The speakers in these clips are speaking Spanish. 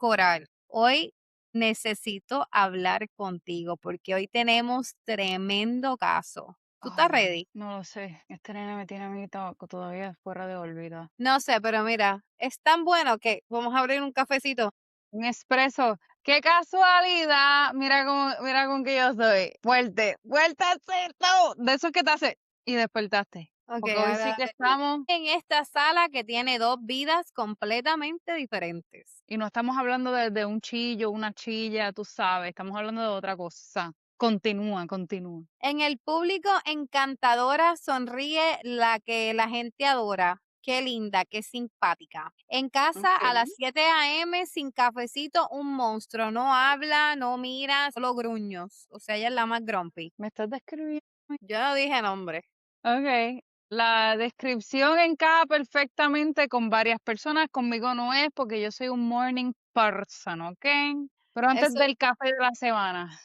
Coral, hoy necesito hablar contigo porque hoy tenemos tremendo caso. ¿Tú estás Ay, ready? no lo sé. Este nene me tiene a mí todavía fuera de órbita. No sé, pero mira, es tan bueno que vamos a abrir un cafecito. Un expreso. ¡Qué casualidad! Mira con qué yo soy. Fuerte, fuertecito. De esos que te hace. Y despertaste. Ok, Porque hoy sí ahora que estamos, en esta sala que tiene dos vidas completamente diferentes. y no estamos hablando de un chillo, una chilla, tú sabes. Estamos hablando de otra cosa. Continúa, continúa. En el público encantadora sonríe la que la gente adora. Qué linda, qué simpática. En casa a Ok. las 7 a.m. sin cafecito, un monstruo. No habla, no mira, solo gruños. O sea, ella es la más grumpy. ¿Me estás describiendo? Yo no dije nombre. Ok. La descripción encaja perfectamente con varias personas. Conmigo no es porque yo soy un morning person, ¿ok? Pero antes Eso del café de la semana.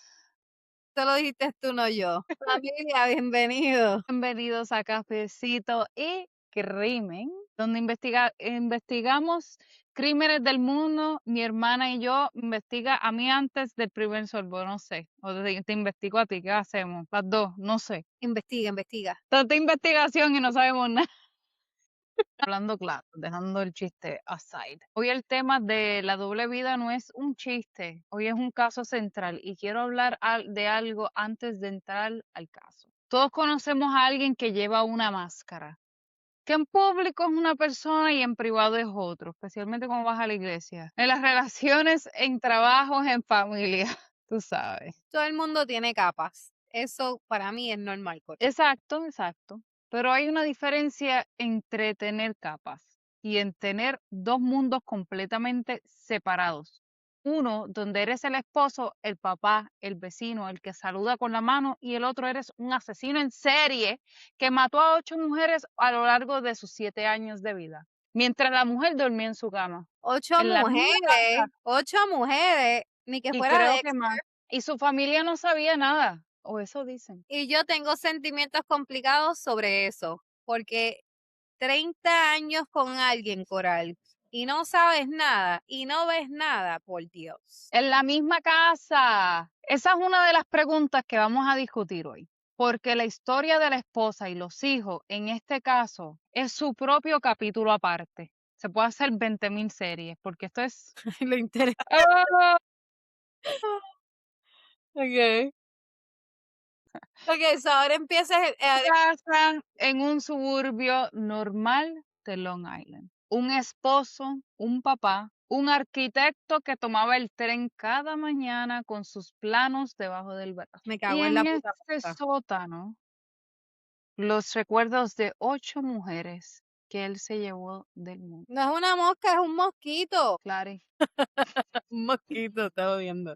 lo dijiste tú, no yo. Familia, bienvenido. Bienvenidos a Cafecito y Crimen, donde investigamos crímenes del mundo. Mi hermana y yo investiga a mí antes del primer sorbo, no sé. O te investigo a ti, ¿qué hacemos? Las dos, no sé. Investiga, investiga. Tanta investigación y no sabemos nada. Hablando claro, dejando el chiste aside. Hoy el tema de la doble vida no es un chiste, hoy es un caso central y quiero hablar de algo antes de entrar al caso. Todos conocemos a alguien que lleva una máscara, que en público es una persona y en privado es otro, especialmente cuando vas a la iglesia. En las relaciones, en trabajos, en familia, tú sabes. Todo el mundo tiene capas. Eso para mí es normal, Cori. Exacto, exacto. Pero hay una diferencia entre tener capas y en tener dos mundos completamente separados. Uno, donde eres el esposo, el papá, el vecino, el que saluda con la mano, y el otro eres un asesino en serie que mató a 8 mujeres a lo largo de sus 7 años de vida, mientras la mujer dormía en su cama, en la misma casa, 8 mujeres, ni que y fuera creo que Dexter. más. Y su familia no sabía nada, o eso dicen. Y yo tengo sentimientos complicados sobre eso, porque 30 años con alguien, Coral, y no sabes nada, y no ves nada, por Dios. En la misma casa. Esa es una de las preguntas que vamos a discutir hoy, porque la historia de la esposa y los hijos, en este caso, es su propio capítulo aparte. Se puede hacer 20.000 series, porque esto es... Lo interesante. ¡Ah! Okay. Ok, so ahora empieza Casa en un suburbio normal de Long Island. Un esposo, un papá, un arquitecto que tomaba el tren cada mañana con sus planos debajo del brazo. me Y cago en la en puta este puta. sótano, los recuerdos de 8 mujeres que él se llevó del mundo. No es una mosca, es un mosquito. Clary. Un mosquito, estaba viendo.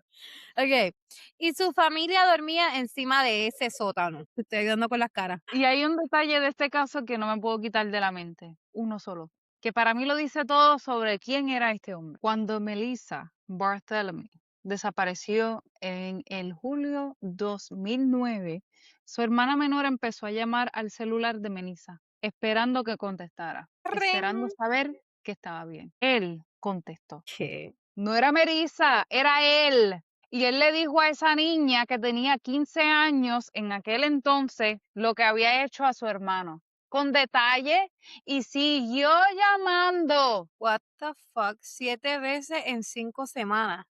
Ok. Y su familia dormía encima de ese sótano. Te estoy ayudando con las caras. Y hay un detalle de este caso que no me puedo quitar de la mente, uno solo, que para mí lo dice todo sobre quién era este hombre. Cuando Melissa Barthélemy desapareció en el julio 2009, su hermana menor empezó a llamar al celular de Melissa, esperando que contestara, Ring. esperando saber que estaba bien. Él contestó. ¿Qué? No era Melissa, era él. Y él le dijo a esa niña que tenía 15 años en aquel entonces lo que había hecho a su hermano, con detalle, y siguió llamando What the fuck? 7 veces en 5 semanas.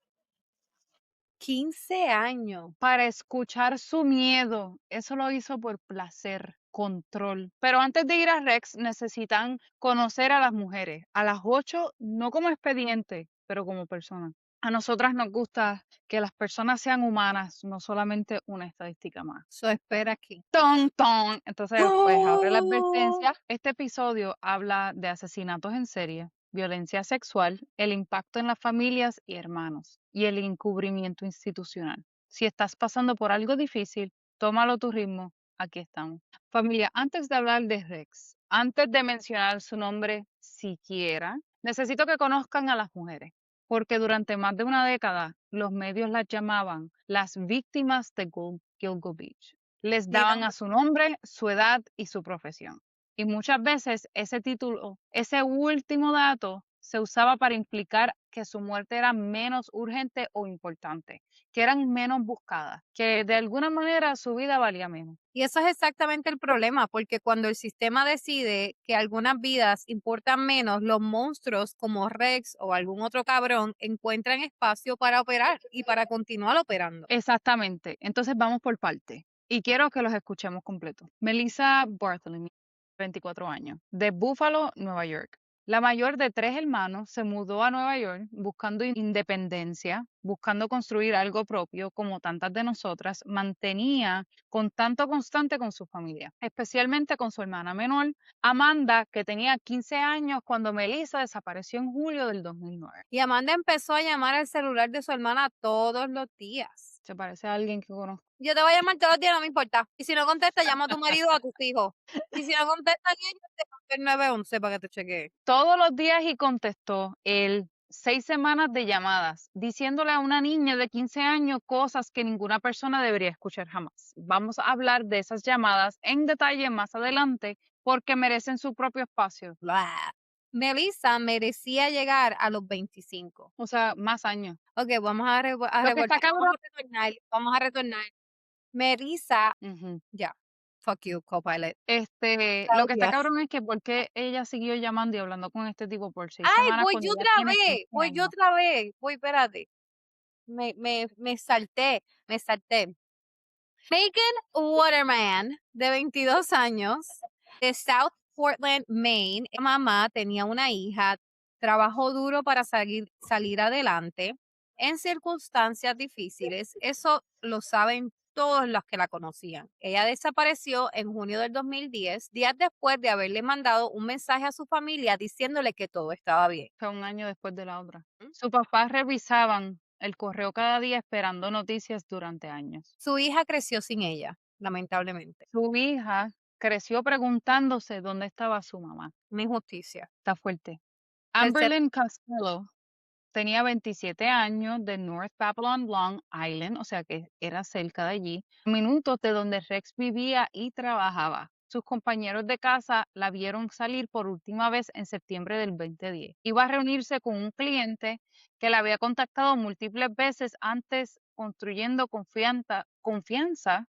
15 años. para escuchar su miedo. Eso lo hizo por placer, control. Pero antes de ir a Rex necesitan conocer a las mujeres, a las 8, no como expediente, pero como personas. A nosotras nos gusta que las personas sean humanas, no solamente una estadística más. So espera aquí. Ton, ton. Entonces, pues abre la ¡Oh! advertencia. Este episodio habla de asesinatos en serie, violencia sexual, el impacto en las familias y hermanos y el encubrimiento institucional. Si estás pasando por algo difícil, tómalo a tu ritmo. Aquí estamos. Familia, antes de hablar de Rex, antes de mencionar su nombre siquiera, necesito que conozcan a las mujeres, porque durante más de una década los medios las llamaban las víctimas de Gilgo Beach. Les Di daban a nombre. su nombre, su edad y su profesión. Y muchas veces ese título, ese último dato, se usaba para implicar que su muerte era menos urgente o importante, que eran menos buscadas, que de alguna manera su vida valía menos. Y eso es exactamente el problema, porque cuando el sistema decide que algunas vidas importan menos, los monstruos como Rex o algún otro cabrón encuentran espacio para operar y para continuar operando. Exactamente. Entonces vamos por parte. Y quiero que los escuchemos completos. Melissa Bartholomew, 24 años, de Buffalo, Nueva York. La mayor de tres hermanos se mudó a Nueva York buscando independencia, buscando construir algo propio, como tantas de nosotras, mantenía contacto constante con su familia, especialmente con su hermana menor, Amanda, que tenía 15 años cuando Melissa desapareció en julio del 2009. Y Amanda empezó a llamar al celular de su hermana todos los días. ¿Se parece a alguien que conozco? Yo te voy a llamar todos los días, no me importa. Y si no contesta, llama a tu marido o a tus hijos. Y si no contestan ellos, te mando el 911 para que te chequee. Todos los días y contestó él 6 semanas de llamadas, diciéndole a una niña de 15 años cosas que ninguna persona debería escuchar jamás. Vamos a hablar de esas llamadas en detalle más adelante porque merecen su propio espacio. Blah. Melissa merecía llegar a los 25. O sea, más años. Ok, vamos a, Lo que está vamos cabrón. a retornar, vamos a retornar. Melissa, Ujú. ya, fuck you, Copilot. Lo que está Claudia. cabrón es que porque ella siguió llamando y hablando con este tipo por seis Ay, semanas voy cuando yo ella otra tiene 15 vez, voy yo años. otra vez. Voy, espérate. Me salté, me salté. Megan Waterman, de 22 años, de South Portland, Maine. Mamá tenía una hija, trabajó duro para salir adelante en circunstancias difíciles. Eso lo saben todos los que la conocían. Ella desapareció en junio del 2010, días después de haberle mandado un mensaje a su familia diciéndole que todo estaba bien. Fue un año después de la otra. ¿Mm? Sus papás revisaban el correo cada día esperando noticias durante años. Su hija creció sin ella, lamentablemente. Su hija creció preguntándose dónde estaba su mamá. Una injusticia. Está fuerte. Tercer Amberlyn Costello tenía 27 años de North Babylon, Long Island, o sea que era cerca de allí, minutos de donde Rex vivía y trabajaba. Sus compañeros de casa la vieron salir por última vez en septiembre del 2010. Iba a reunirse con un cliente que la había contactado múltiples veces antes, construyendo confianza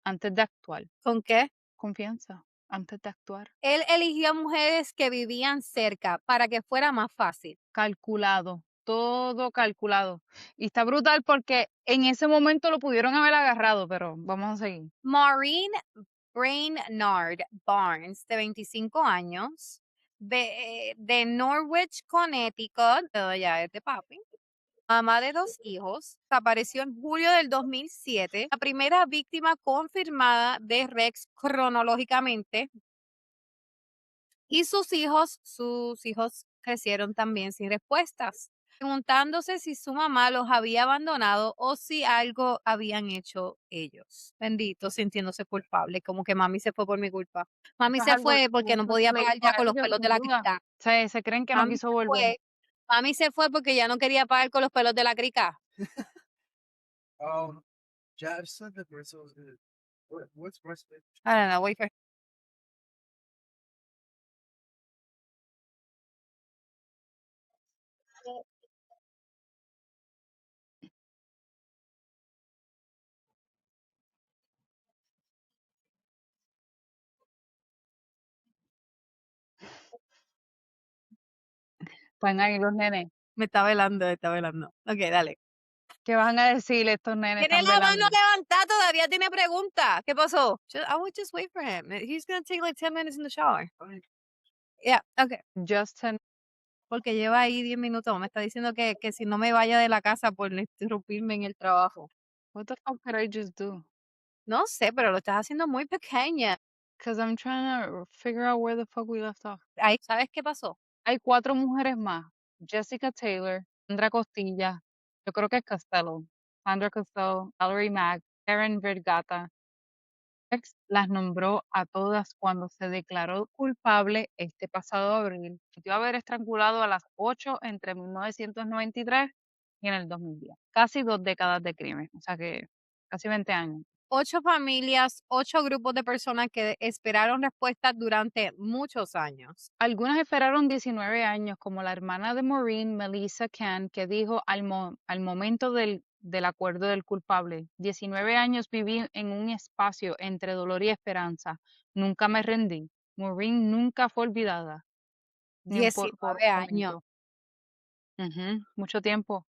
antes de actuar. ¿Con qué? Confianza antes de actuar. Él eligió a mujeres que vivían cerca para que fuera más fácil. Calculado, todo calculado. Y está brutal porque en ese momento lo pudieron haber agarrado, pero vamos a seguir. Maureen Brainard Barnes, de 25 años, de Norwich, Connecticut, ya es de papi, mamá de 2 hijos, desapareció en julio del 2007, la primera víctima confirmada de Rex cronológicamente. Y sus hijos crecieron también sin respuestas, preguntándose si su mamá los había abandonado o si algo habían hecho ellos. Bendito, sintiéndose culpable, como que mami se fue por mi culpa. Mami Eso es se algo fue porque no podía que le pagar hizo ya a con los ellos, pelos de sin la duda. crica. Se creen que no Mami quiso se volver. fue, mami se fue porque ya no quería pagar con los pelos de la crica. I don't know, wait for Van ahí los nenes. me está velando, me está velando. Ok, dale. ¿Qué van a decir estos nenes? Tiene Están la mano velando. levantada, todavía tiene preguntas. ¿Qué pasó? I would just wait for him. He's gonna take like 10 minutes in the shower. Yeah, okay. Justin, Porque lleva ahí 10 minutos. Me está diciendo que si no me vaya de la casa por interrumpirme en el trabajo. what the fuck did I just do? No sé, pero lo estás haciendo muy pequeña. Because I'm trying to figure out where the fuck we left off. Ahí, ¿sabes qué pasó? Hay 4 mujeres más. Jessica Taylor, Sandra Costilla, yo creo que es Costello, Sandra Costello, Valerie Mack, Karen Vergata. Rex las nombró a todas cuando se declaró culpable este pasado abril. Admitió haber estrangulado a las 8 entre 1993 y en el 2010. Casi 2 décadas de crimen, o sea que casi 20 años. 8 familias, 8 grupos de personas que esperaron respuestas durante muchos años. Algunas esperaron 19 años, como la hermana de Maureen, Melissa Can, que dijo al momento del acuerdo del culpable: 19 años viví en un espacio entre dolor y esperanza. Nunca me rendí. Maureen nunca fue olvidada, ni por 19 un años. momento. Ujú, mucho tiempo.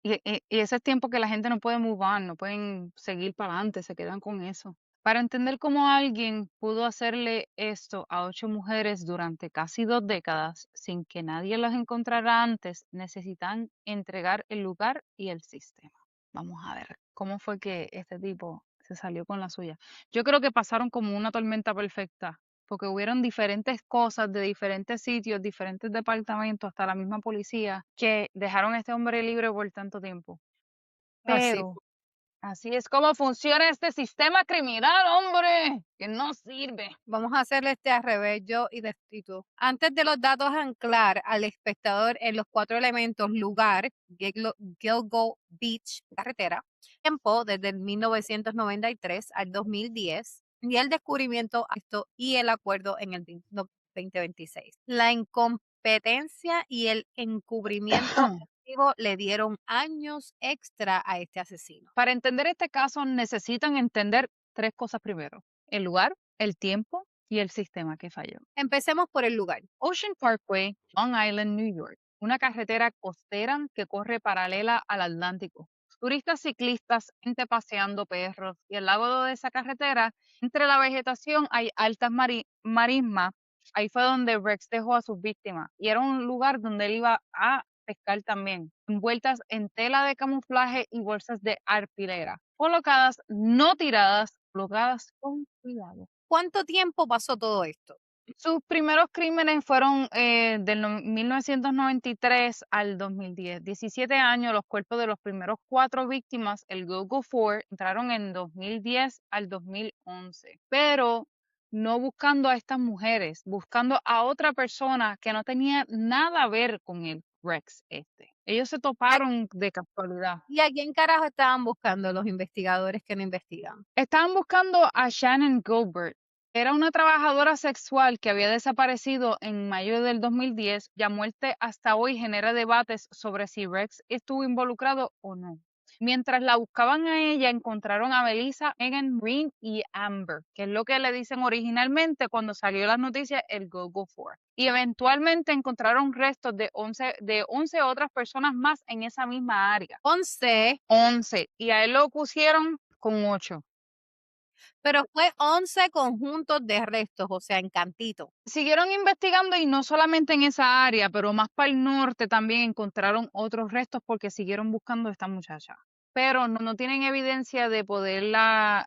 Y ese es tiempo que la gente no puede move on, no pueden seguir para adelante, se quedan con eso. Para entender cómo alguien pudo hacerle esto a 8 mujeres durante casi 2 décadas sin que nadie las encontrara antes, necesitan entregar el lugar y el sistema. Vamos a ver cómo fue que este tipo se salió con la suya. Yo creo que pasaron como una tormenta perfecta, porque hubieron diferentes cosas de diferentes sitios, diferentes departamentos, hasta la misma policía, que dejaron a este hombre libre por tanto tiempo. Así. Pero así es como funciona este sistema criminal, hombre, que no sirve. Vamos a hacerle este al revés, yo y tú. Antes de los datos anclar al espectador en los 4 elementos: lugar, Gilgo Beach, carretera; tiempo, desde el 1993 al 2010; y el descubrimiento esto y el acuerdo en el 2026. La incompetencia y el encubrimiento activo le dieron años extra a este asesino. Para entender este caso necesitan entender 3 cosas primero: el lugar, el tiempo y el sistema que falló. Empecemos por el lugar. Ocean Parkway, Long Island, New York, una carretera costera que corre paralela al Atlántico. Turistas, ciclistas, gente paseando perros, y al lado de esa carretera, entre la vegetación, hay altas marismas. Ahí fue donde Rex dejó a sus víctimas, y era un lugar donde él iba a pescar también, envueltas en tela de camuflaje y bolsas de arpilera, colocadas, no tiradas, colocadas con cuidado. ¿Cuánto tiempo pasó todo esto? Sus primeros crímenes fueron del 1993 al 2010. 17 años. Los cuerpos de los primeros 4 víctimas, el Go-Go Four, entraron en 2010 al 2011. Pero no buscando a estas mujeres, buscando a otra persona que no tenía nada a ver con el Rex este. Ellos se toparon de casualidad. ¿Y a quién carajo estaban buscando los investigadores que no investigan? Estaban buscando a Shannon Gilbert. Era una trabajadora sexual que había desaparecido en mayo del 2010, y a muerte hasta hoy genera debates sobre si Rex estuvo involucrado o no. Mientras la buscaban a ella, encontraron a Melissa, Megan, Green y Amber, que es lo que le dicen originalmente cuando salió las noticias, el Go-Go Four. Y eventualmente encontraron restos de 11 otras personas más en esa misma área. 11, 11. Y a él lo pusieron con 8. pero fue 11 conjuntos de restos, o sea, en cantito. Siguieron investigando, y no solamente en esa área, pero más para el norte también encontraron otros restos porque siguieron buscando a esta muchacha. Pero no tienen evidencia de poderla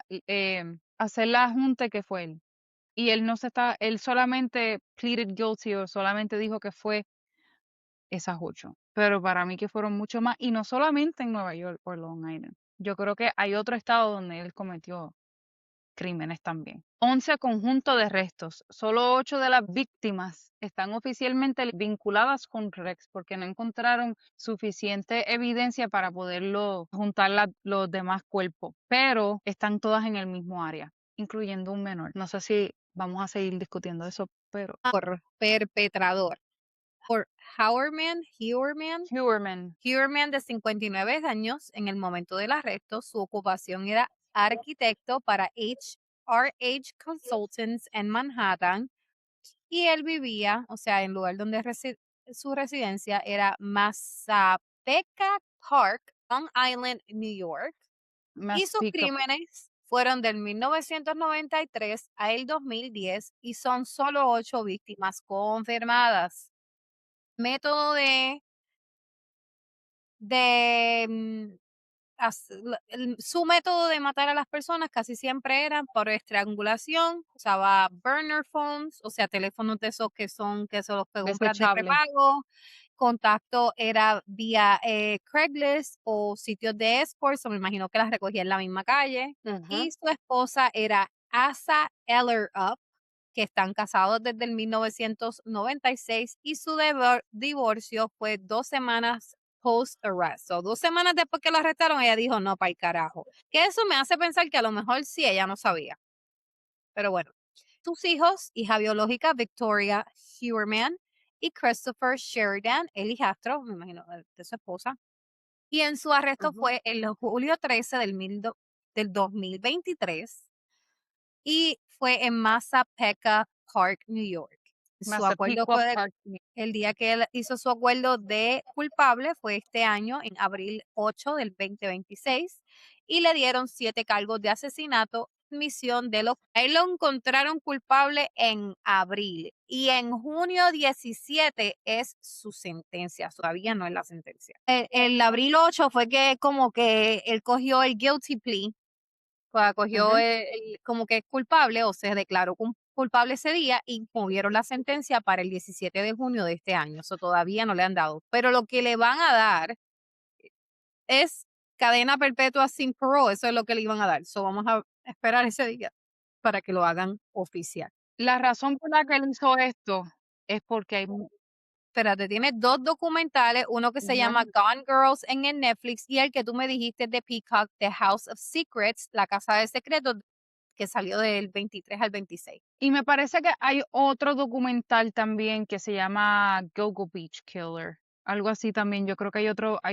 hacer la junta que fue él. Y él solamente pleaded guilty, o solamente dijo que fue esas 8. Pero para mí que fueron mucho más, y no solamente en Nueva York o Long Island. Yo creo que hay otro estado donde él cometió crímenes también. 11 conjuntos de restos. Solo 8 de las víctimas están oficialmente vinculadas con Rex porque no encontraron suficiente evidencia para poderlo juntar los demás cuerpos, pero están todas en el mismo área, incluyendo un menor. No sé si vamos a seguir discutiendo eso, pero Por perpetrador. Por Huerman, Huerman, de 59 años, en el momento del arresto, su ocupación era arquitecto para HRH Consultants en Manhattan, y él vivía, o sea, el lugar donde su residencia era Massapequa Park, Long Island, New York. Y más sus pick up. crímenes fueron del 1993 a el 2010 y son solo 8 víctimas confirmadas. Método de su método de matar a las personas casi siempre era por estrangulación, usaba burner phones, o sea, teléfonos de esos que son los que compras de Desechable. prepago. Contacto era vía Craigslist o sitios de escorts, o me imagino que las recogía en la misma calle. Ujú. Y su esposa era Asa Ellerup, que están casados desde el 1996, y su divorcio fue 2 semanas post-arrest. So, 2 semanas después que la arrestaron, ella dijo: "No, para el carajo". Que eso me hace pensar que a lo mejor sí, ella no sabía. Pero bueno, sus hijos, hija biológica Victoria Huerman y Christopher Sheridan, el hijastro, me imagino, de su esposa, y en su arresto Ujú. fue el julio 13 del 2023 y fue en Massapequa Park, New York. Su acuerdo Massapequa fue Park. el día que él hizo su acuerdo de culpable fue este año, en abril 8 del 2026, y le dieron 7 cargos de asesinato, misión de los... A él lo encontraron culpable en abril y en junio 17 es su sentencia, todavía no es la sentencia. El abril 8 fue que como que él cogió el guilty plea, pues, acogió Ujú. como que es culpable o se declaró culpable ese día y movieron la sentencia para el 17 de junio de este año. Eso todavía no le han dado. Pero lo que le van a dar es cadena perpetua sin parole. Eso es lo que le iban a dar. So, vamos a esperar ese día para que lo hagan oficial. La razón por la que él hizo esto es porque hay Espérate, tiene dos documentales, uno que se llama Ujú. Gone Girls en el Netflix y el que tú me dijiste de Peacock, The House of Secrets, La Casa de Secretos, que salió del 23 al 26. Y me parece que hay otro documental también que se llama Go Beach Killer, algo así también. Yo creo que hay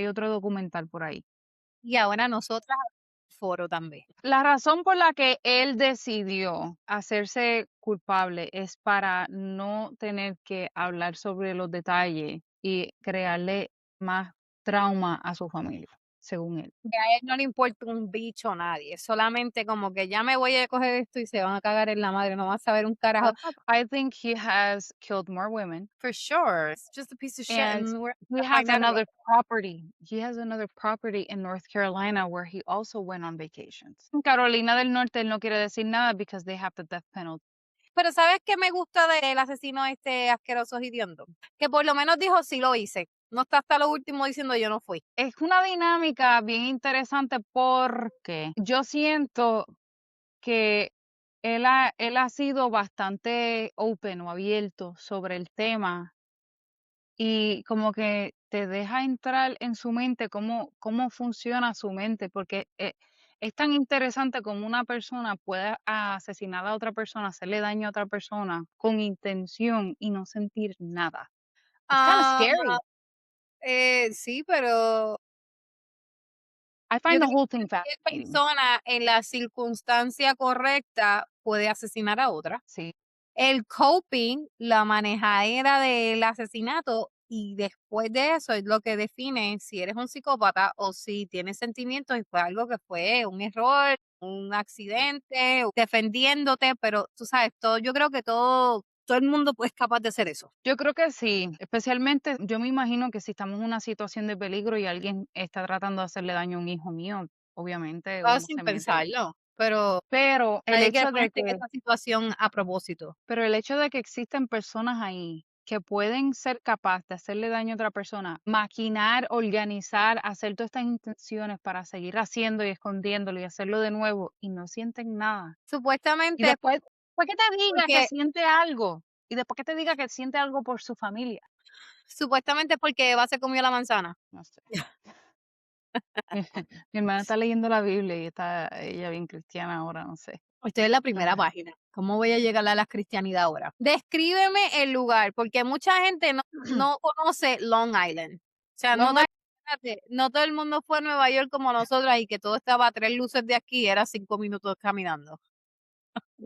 otro documental por ahí. Y ahora nosotras foro también. La razón por la que él decidió hacerse culpable es para no tener que hablar sobre los detalles y crearle más trauma a su familia, según él. Que a él no le importa un bicho a nadie, solamente como que ya me voy a coger esto y se van a cagar en la madre, no van a saber un carajo. I think he has killed more women. For sure, it's just a piece of shit And and we're he gonna has find out about another it. property. He has another property in North Carolina where he also went on vacations. En Carolina del Norte él no quiere decir nada because they have the death penalty. Pero, ¿sabes qué me gusta del asesino este asqueroso hediondo? Que por lo menos dijo: "Sí lo hice". No está hasta lo último diciendo: "Yo no fui". Es una dinámica bien interesante porque yo siento que él ha sido bastante open o abierto sobre el tema y como que te deja entrar en su mente cómo funciona su mente, porque es tan interesante como una persona puede asesinar a otra persona, hacerle daño a otra persona con intención y no sentir nada. It's kind of Ah, scary. sí, pero I yo find the creo whole que thing cualquier fascinating. persona en la circunstancia correcta puede asesinar a otra. Sí. El coping, la manejadera del asesinato, y después de eso es lo que define si eres un psicópata o si tienes sentimientos y fue algo que fue un error, un accidente, o defendiéndote, pero tú sabes, todo, yo creo que todo el mundo pues, es capaz de hacer eso. Yo creo que sí, especialmente yo me imagino que si estamos en una situación de peligro y alguien está tratando de hacerle daño a un hijo mío, obviamente Todo uno sin se mete. pensarlo, pero Pero el nadie quiere hecho de ponerte en que esa situación a propósito. Pero el hecho de que existen personas ahí que pueden ser capaces de hacerle daño a otra persona, maquinar, organizar, hacer todas estas intenciones para seguir haciendo y escondiéndolo y hacerlo de nuevo y no sienten nada. Y Supuestamente después que te diga que porque siente algo, y después que te diga que siente algo por su familia, supuestamente porque Eva se comió la manzana. no sé. Mi hermana está leyendo la Biblia y está ella bien cristiana ahora, no sé. Estoy en la primera Ah. página. ¿Cómo voy a llegar a la cristianidad ahora? Descríbeme el lugar, porque mucha gente no conoce Long Island. O sea, Long espérate, no todo el mundo fue a Nueva York como nosotras y que todo estaba a 3 luces de aquí, era 5 minutos caminando.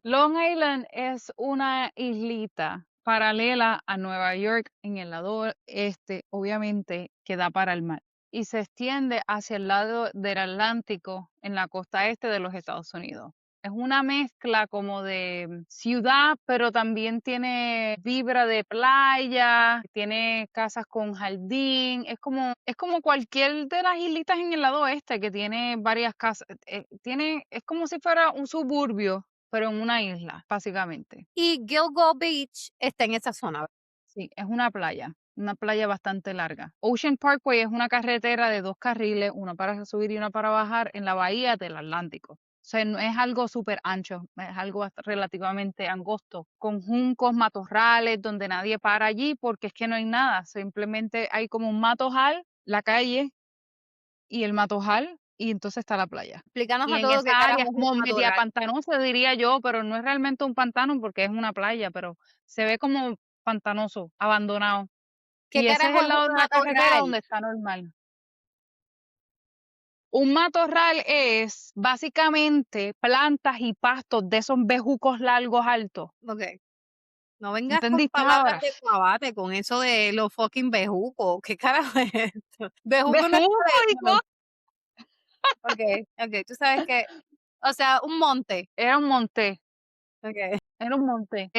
Long Island es una islita paralela a Nueva York en el lado este, obviamente, que da para el mar y se extiende hacia el lado del Atlántico en la costa este de los Estados Unidos. Es una mezcla como de ciudad, pero también tiene vibra de playa, tiene casas con jardín, es como cualquier de las islitas en el lado oeste que tiene varias casas, es como si fuera un suburbio pero en una isla, básicamente. Y Gilgo Beach está en esa zona. Sí, es una playa bastante larga. Ocean Parkway es una carretera de 2 carriles, una para subir y una para bajar en la bahía del Atlántico. O sea, no es algo súper ancho, es algo relativamente angosto, con juncos, matorrales, donde nadie para allí porque es que no hay nada, simplemente hay como un matojal la calle y el matojal, y entonces está la playa. Explícanos Y a en todos qué esa área carajo es es un como media matorral. pantanosa, diría yo, pero no es realmente un pantano porque es una playa, pero se ve como pantanoso, abandonado. ¿Qué Y ese es carajo el es lado un de la carretera matorral? donde está normal. Un matorral es básicamente plantas y pastos de esos bejucos largos altos. Okey. No vengas con ¿Entendiste palabras ahora? de guabate, con eso de los fucking bejucos. ¿Qué carajo es esto? Bejuco no es Bejucos y de los cosas. okey, okey, tú sabes que o sea, un monte. Era un monte. Okey. Era un monte,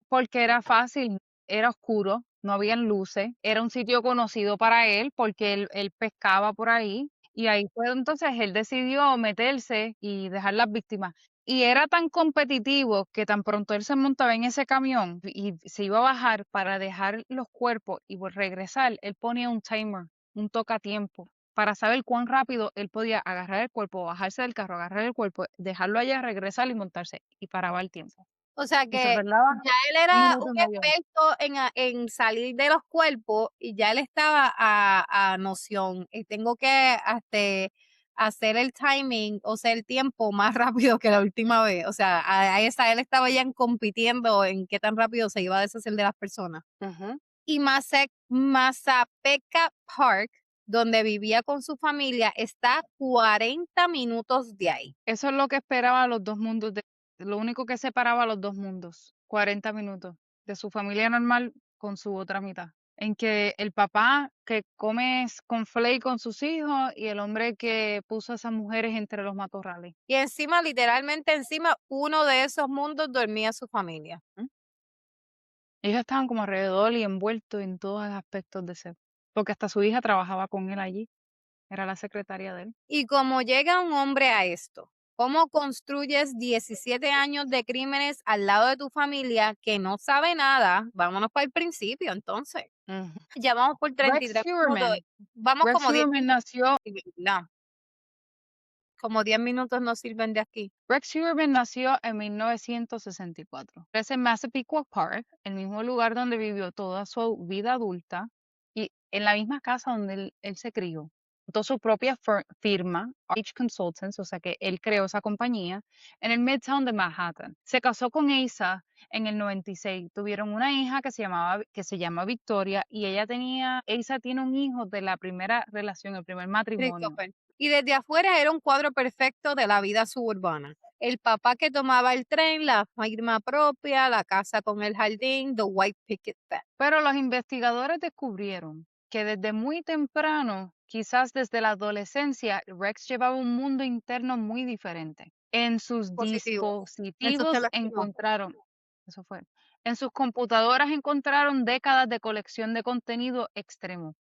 porque era fácil, era oscuro, no habían luces, era un sitio conocido para él porque él pescaba por ahí y ahí fue entonces él decidió meterse y dejar las víctimas. Y era tan competitivo que tan pronto él se montaba en ese camión y se iba a bajar para dejar los cuerpos y regresar, él ponía un timer, un tocatiempo, para saber cuán rápido él podía agarrar el cuerpo, bajarse del carro, agarrar el cuerpo, dejarlo allá, regresar y montarse, y paraba el tiempo. O sea Y se que tardaba ya él era minuto un y medio. experto en salir de los cuerpos y ya él estaba a noción, tengo que, hacer el timing, o sea, el tiempo más rápido que la última vez. O sea, a esa él estaba ya compitiendo en qué tan rápido se iba a deshacer de las personas. Ujú. Y Mazzapeca Park, donde vivía con su familia, está a 40 minutos de ahí. Eso es lo que esperaba a los 2 mundos lo único que separaba a los 2 mundos, 40 minutos, de su familia normal con su otra mitad, en que el papá que come conflay con sus hijos y el hombre que puso a esas mujeres entre los matorrales. Y encima, literalmente encima, uno de esos mundos dormía su familia. ¿Mm? Ellos estaban como alrededor y envueltos en todos los aspectos de ser, porque hasta su hija trabajaba con él allí, era la secretaria de él. Y como llega un hombre a esto, ¿cómo construyes 17 años de crímenes al lado de tu familia que no sabe nada? Vámonos para el principio, entonces. Ujú. Ya vamos por treinta y Rex tres minutos. Heuermann Vamos Rex como 10 Heuermann minutos. nació No, como 10 minutos no sirven de aquí. Rex Heuermann nació en 1964. Crece en Massapequa Park, el mismo lugar donde vivió toda su vida adulta y en la misma casa donde él se crió. Montó su propia firma, RH Consultants, o sea que él creó esa compañía, en el Midtown de Manhattan. Se casó con Asa en el 96. Tuvieron una hija que se llama Victoria y Asa tiene un hijo de la primera relación, el primer matrimonio. Christopher. Y desde afuera era un cuadro perfecto de la vida suburbana. El papá que tomaba el tren, la firma propia, la casa con el jardín, the white picket fence. Pero los investigadores descubrieron que desde muy temprano, quizás desde la adolescencia, Rex llevaba un mundo interno muy diferente. En sus Positivo. Eso te dispositivos lastimó. eso fue, en sus computadoras encontraron décadas de colección de contenido extremo,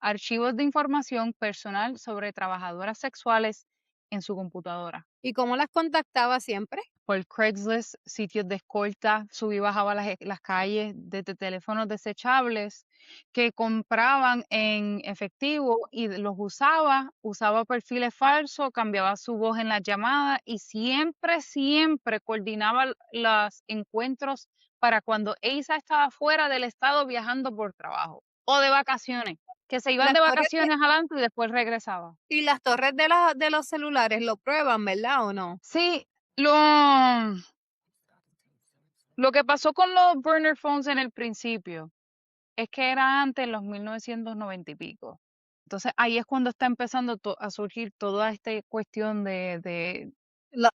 archivos de información personal sobre trabajadoras sexuales en su computadora ¿Y cómo las contactaba siempre? por Craigslist, sitios de escolta, subí y bajaba las calles desde teléfonos desechables que compraban en efectivo y los usaba perfiles falsos, cambiaba su voz en las llamadas y siempre coordinaba los encuentros para cuando Asa estaba fuera del estado viajando por trabajo o de vacaciones, que se iban Las de torres de vacaciones adelante y después regresaba. y las torres de los celulares lo prueban, ¿verdad, o no? Sí, lo Lo que pasó con los burner phones en el principio es que era antes, en los 1990 y pico. Entonces, ahí es cuando está empezando a surgir toda esta cuestión La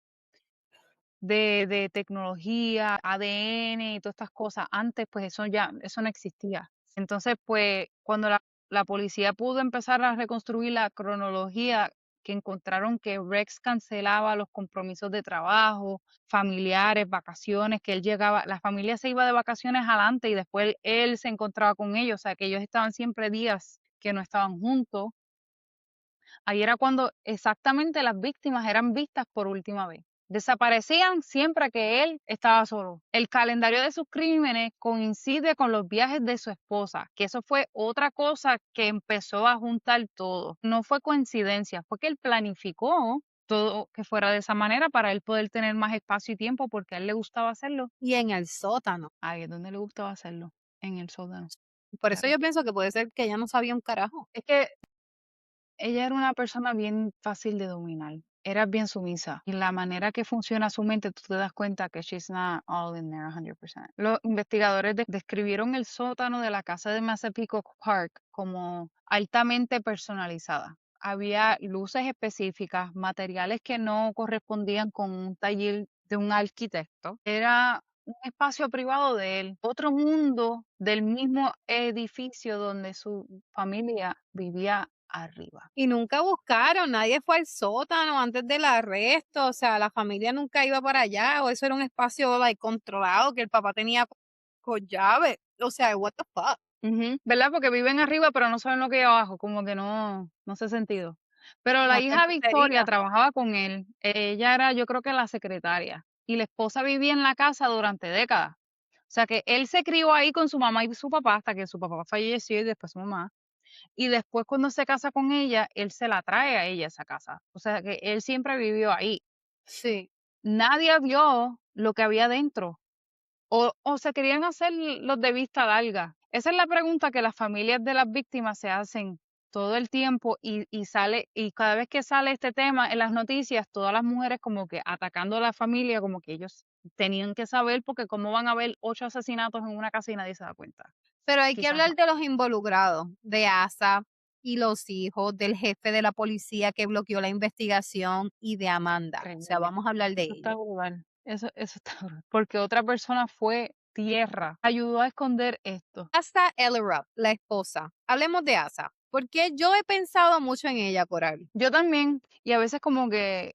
de tecnología, ADN y todas estas cosas. Antes, pues eso no existía. Entonces, pues, cuando la policía pudo empezar a reconstruir la cronología, que encontraron que Rex cancelaba los compromisos de trabajo, familiares, vacaciones, que él llegaba, la familia se iba de vacaciones adelante y después él se encontraba con ellos, o sea, que ellos estaban siempre días que no estaban juntos. Ahí era cuando exactamente las víctimas eran vistas por última vez. Desaparecían siempre que él estaba solo. El calendario de sus crímenes coincide con los viajes de su esposa, que eso fue otra cosa que empezó a juntar todo. No fue coincidencia, fue que él planificó todo que fuera de esa manera para él poder tener más espacio y tiempo porque a él le gustaba hacerlo. y en el sótano. Ahí es donde le gustaba hacerlo, en el sótano. Por eso Claro. yo pienso que puede ser que ella no sabía un carajo. Es que ella era una persona bien fácil de dominar, era bien sumisa, y la manera que funciona su mente, tú te das cuenta que she's not all in there 100%. Los investigadores describieron el sótano de la casa de Massapequa Park como altamente personalizada. Había luces específicas, materiales que no correspondían con un taller de un arquitecto. Era un espacio privado de él, otro mundo del mismo edificio donde su familia vivía arriba. Y nunca buscaron, nadie fue al sótano antes del arresto, o sea, la familia nunca iba para allá, o eso era un espacio, like, controlado que el papá tenía con llave. O sea, what the fuck. Ujú, ¿verdad? Porque viven arriba, pero no saben lo que hay abajo, como que no hace sentido. Pero la Bastante hija tontería. Victoria trabajaba con él, ella era, yo creo que la secretaria, y la esposa vivía en la casa durante décadas. O sea que él se crió ahí con su mamá y su papá hasta que su papá falleció y después su mamá. Y después cuando se casa con ella, él se la trae a ella a esa casa. O sea que él siempre vivió ahí. Sí. Nadie vio lo que había dentro. O se querían hacer los de vista larga. Esa es la pregunta que las familias de las víctimas se hacen todo el tiempo y sale, y cada vez que sale este tema en las noticias, todas las mujeres como que atacando a la familia, como que ellos tenían que saber, porque cómo van a haber 8 asesinatos en una casa y nadie se da cuenta. Pero hay que Quizás no. hablar de los involucrados, de Asa y los hijos, del jefe de la policía que bloqueó la investigación y de Amanda. O sea, Increíble. vamos a hablar de Eso está ellos. brutal. Eso está brutal. Porque otra persona fue tierra, ayudó a esconder esto. Asa Ellerup, la esposa. Hablemos de Asa, porque yo he pensado mucho en ella, Coral. Yo también, y a veces como que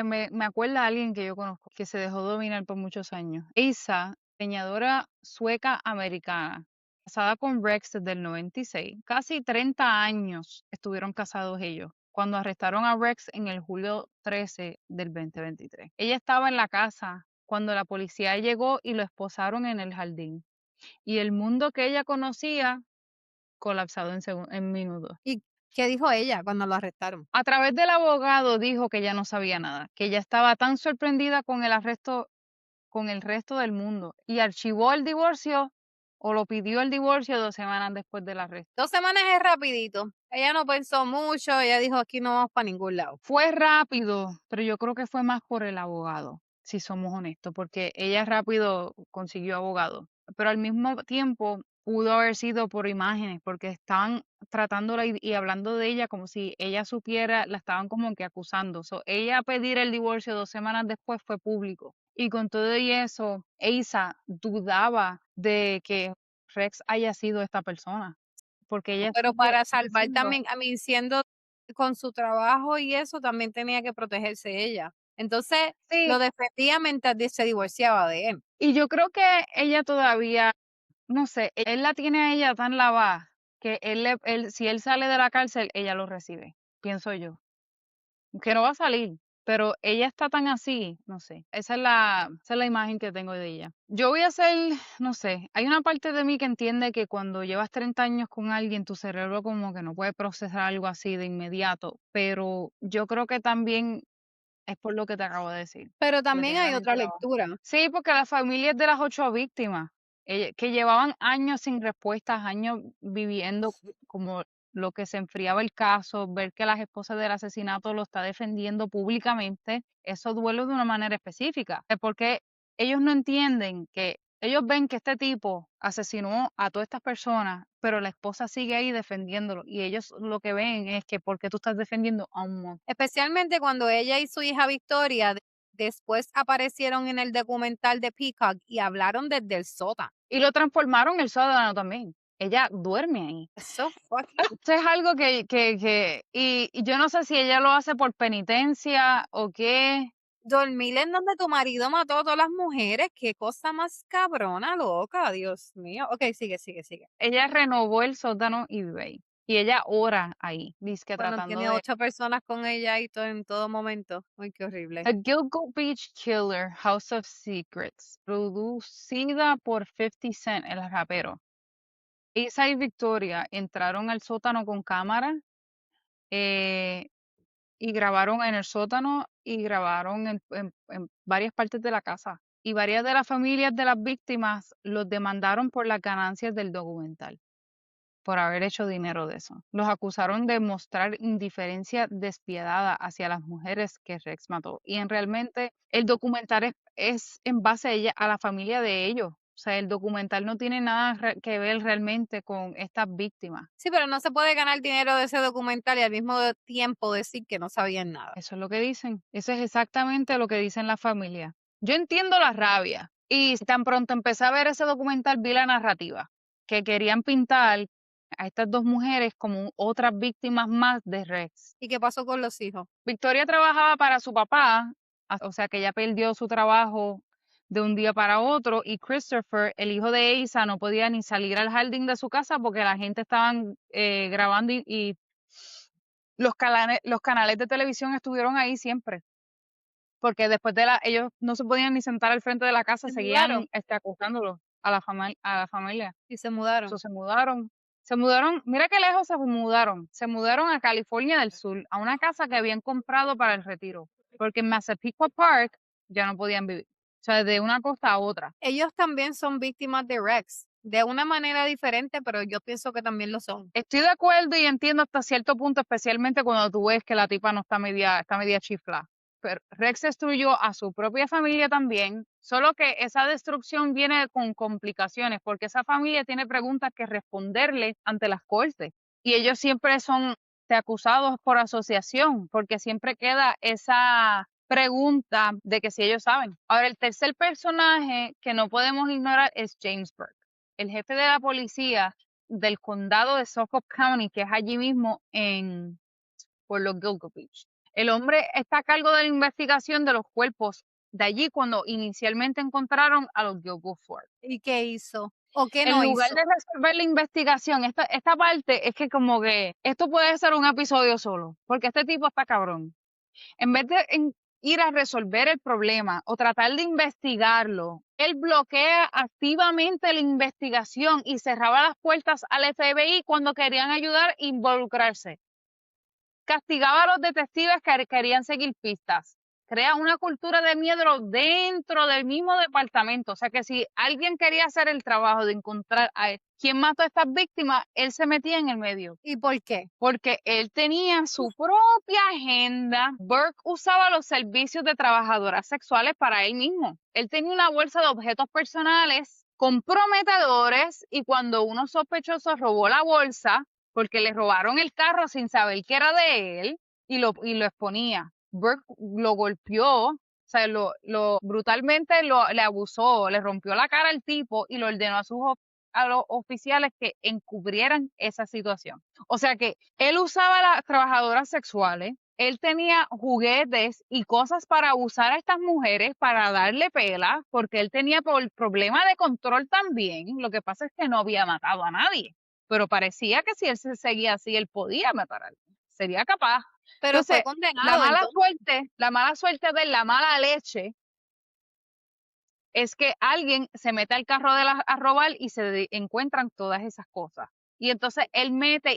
me acuerda a alguien que yo conozco, que se dejó dominar por muchos años. Isa, diseñadora sueca americana, casada con Rex desde el 96. Casi 30 años estuvieron casados ellos, cuando arrestaron a Rex en el julio 13 del 2023. Ella estaba en la casa cuando la policía llegó y lo esposaron en el jardín. Y el mundo que ella conocía colapsado en minutos. ¿Y qué dijo ella cuando lo arrestaron? A través del abogado dijo que ella no sabía nada, que ella estaba tan sorprendida con el arresto con el resto del mundo y archivó el divorcio o lo pidió el divorcio 2 semanas después del arresto. 2 semanas es rapidito. Ella no pensó mucho, ella dijo aquí no vamos para ningún lado. Fue rápido, pero yo creo que fue más por el abogado, si somos honestos, porque ella rápido consiguió abogado, pero al mismo tiempo pudo haber sido por imágenes, porque estaban tratándola y hablando de ella como si ella supiera, la estaban como que acusando. So, ella pedir el divorcio 2 semanas después fue público. Y con todo y eso, Eisa dudaba de que Rex haya sido esta persona, porque ella Pero sigue para salvar diciendo, también, a mí siendo con su trabajo y eso, también tenía que protegerse ella. Entonces, sí, lo defendía mientras se divorciaba de él. y yo creo que ella todavía, no sé, él la tiene a ella tan lavada que si él sale de la cárcel, ella lo recibe, pienso yo. Que no va a salir, pero ella está tan así, no sé. Esa es la imagen que tengo de ella. Yo voy a ser, no sé, hay una parte de mí que entiende que cuando llevas 30 años con alguien, tu cerebro como que no puede procesar algo así de inmediato, pero yo creo que también es por lo que te acabo de decir, Pero porque también tiene la hay otra mente lavada. lectura. Sí, porque las familias de las 8 víctimas, que llevaban años sin respuestas, años viviendo como lo que se enfriaba el caso, ver que las esposas del asesinato lo está defendiendo públicamente, eso duele de una manera específica. Porque ellos no entienden que ellos ven que este tipo asesinó a todas estas personas, pero la esposa sigue ahí defendiéndolo. Y ellos lo que ven es que, ¿por qué tú estás defendiendo a un monstruo? Especialmente cuando ella y su hija Victoria después aparecieron en el documental de Peacock y hablaron desde el sótano. Y lo transformaron en el sótano también. Ella duerme ahí. Eso fucking Esto es algo y yo no sé si ella lo hace por penitencia o qué. dormir en donde tu marido mató a todas las mujeres, qué cosa más cabrona, loca, Dios mío. Okey, sigue, sigue, sigue. Ella renovó el sótano y vive ahí. Y ella ora ahí, dizque Cuando tratando tiene de 8 personas con ella y todo en todo momento. Ay, qué horrible. The Gilgo Beach Killer, House of Secrets, producida por 50 Cent, el rapero. Isa y Victoria entraron al sótano con cámara, eh, y grabaron en el sótano y grabaron en varias partes de la casa. Y varias de las familias de las víctimas los demandaron por las ganancias del documental. por haber hecho dinero de eso. Los acusaron de mostrar indiferencia despiadada hacia las mujeres que Rex mató. Y realmente el documental es en base a la familia de ellos. O sea, el documental no tiene nada que ver realmente con estas víctimas. Sí, pero no se puede ganar dinero de ese documental y al mismo tiempo decir que no sabían nada. Eso es lo que dicen. Eso es exactamente lo que dicen la familia. Yo entiendo la rabia. Y tan pronto empecé a ver ese documental, vi la narrativa, que querían pintar a estas dos mujeres como otras víctimas más de Rex. ¿Y qué pasó con los hijos? Victoria trabajaba para su papá, o sea que ella perdió su trabajo de un día para otro, y Christopher, el hijo de Asa, no podía ni salir al jardín de su casa porque la gente estaban grabando y los canales de televisión estuvieron ahí siempre, porque después ellos no se podían ni sentar al frente de la casa, Se seguían mudaron acusándolo a la familia. y se mudaron. So, se mudaron, mira qué lejos se mudaron a California del Sur, a una casa que habían comprado para el retiro, porque en Massapequa Park ya no podían vivir, o sea, de una costa a otra. Ellos también son víctimas de Rex, de una manera diferente, pero yo pienso que también lo son. Estoy de acuerdo y entiendo hasta cierto punto, especialmente cuando tú ves que la tipa no está media chifla. Pero Rex destruyó a su propia familia también, solo que esa destrucción viene con complicaciones, porque esa familia tiene preguntas que responderle ante las cortes. Y ellos siempre son acusados por asociación, porque siempre queda esa pregunta de que si ellos saben. Ahora, el tercer personaje que no podemos ignorar es James Burke, el jefe de la policía del condado de Suffolk County, que es allí mismo por los Gilgo Beach. El hombre está a cargo de la investigación de los cuerpos de allí cuando inicialmente encontraron a los Gilgo Ford. ¿Y qué hizo? ¿O qué En no lugar hizo? de resolver la investigación, esta parte es que como que esto puede ser un episodio solo, porque este tipo está cabrón. En vez de ir a resolver el problema o tratar de investigarlo, él bloquea activamente la investigación y cerraba las puertas al FBI cuando querían ayudar e involucrarse. Castigaba a los detectives que querían seguir pistas. Crea una cultura de miedo dentro del mismo departamento. O sea que si alguien quería hacer el trabajo de encontrar a quién mató a estas víctimas, él se metía en el medio. ¿Y por qué? Porque él tenía su propia agenda. Burke usaba los servicios de trabajadoras sexuales para él mismo. Él tenía una bolsa de objetos personales comprometedores y cuando unos sospechosos robó la bolsa, porque le robaron el carro sin saber que era de él, y lo exponía. Burke lo golpeó, o sea, brutalmente le abusó, le rompió la cara al tipo y lo ordenó a los oficiales que encubrieran esa situación. O sea que él usaba a las trabajadoras sexuales, él tenía juguetes y cosas para usar a estas mujeres para darle pela, porque él tenía el problema de control también. Lo que pasa es que no había matado a nadie, pero parecía que si él se seguía así, él podía matar a alguien, sería capaz. Pero fue Entonces, condenado entonces. la mala suerte de él, la mala leche, es que alguien se mete al carro a robar y se encuentran todas esas cosas. Y entonces él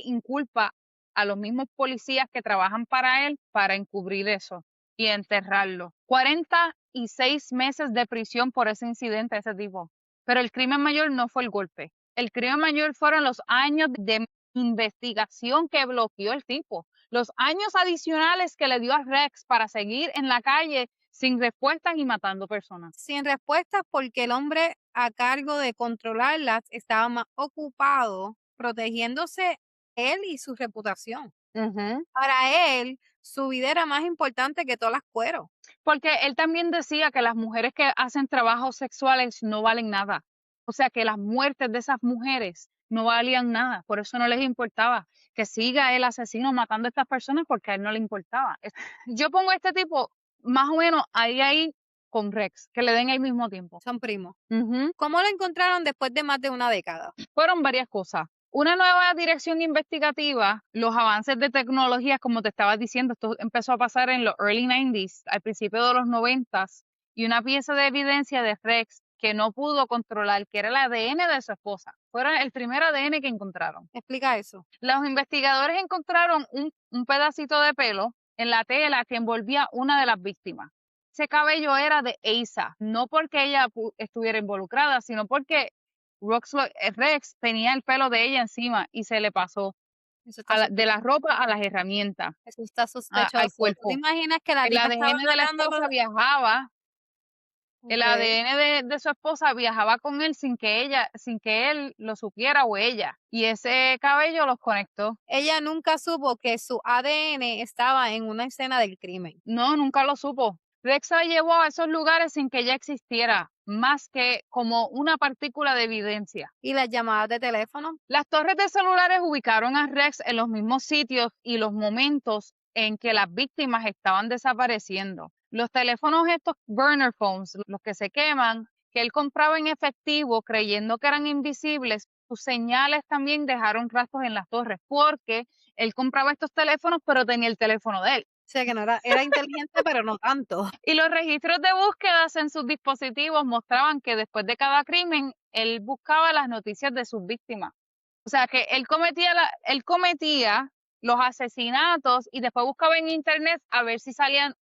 inculpa a los mismos policías que trabajan para él para encubrir eso y enterrarlo. 46 meses de prisión por ese incidente, ese tipo. Pero el crimen mayor no fue el golpe. El crimen mayor fueron los años de investigación que bloqueó el tipo. Los años adicionales que le dio a Rex para seguir en la calle sin respuestas y matando personas. Sin respuestas porque el hombre a cargo de controlarlas estaba más ocupado protegiéndose él y su reputación. Para él, su vida era más importante que todas las cueros. Porque él también decía que las mujeres que hacen trabajos sexuales no valen nada. O sea, que las muertes de esas mujeres no valían nada. Por eso no les importaba que siga el asesino matando a estas personas porque a él no le importaba. Yo pongo a este tipo más o menos ahí con Rex, que le den al mismo tiempo. Son primos. Ujú. ¿Cómo lo encontraron después de más de una década? Fueron varias cosas. Una nueva dirección investigativa, los avances de tecnología, como te estaba diciendo, esto empezó a pasar en los early 90s, al principio de los 90s, y una pieza de evidencia de Rex que no pudo controlar, que era el ADN de su esposa. Fue el primer ADN que encontraron. Explica eso. Los investigadores encontraron un pedacito de pelo en la tela que envolvía una de las víctimas. Ese cabello era de Asa, no porque ella estuviera involucrada, sino porque Rex tenía el pelo de ella encima y se le pasó Eso está de la sospechoso. ropa a las herramientas, Eso está al sospechoso. ¿Tú te cuerpo. imaginas que la El tipa estaba ADN de la agarrándolo? esposa viajaba, el Okey. ADN de su esposa viajaba con él sin que él lo supiera o ella, y ese cabello los conectó. Ella nunca supo que su ADN estaba en una escena del crimen. No, nunca lo supo. Rex la llevó a esos lugares sin que ella existiera, más que como una partícula de evidencia. ¿Y las llamadas de teléfono? Las torres de celulares ubicaron a Rex en los mismos sitios y los momentos en que las víctimas estaban desapareciendo. Los teléfonos estos burner phones, los que se queman, que él compraba en efectivo creyendo que eran invisibles, sus señales también dejaron rastros en las torres porque él compraba estos teléfonos pero tenía el teléfono de él. O sea, que no era inteligente, pero no tanto. Y los registros de búsquedas en sus dispositivos mostraban que después de cada crimen, él buscaba las noticias de sus víctimas. O sea, que él cometía los asesinatos y después buscaba en internet a ver si salían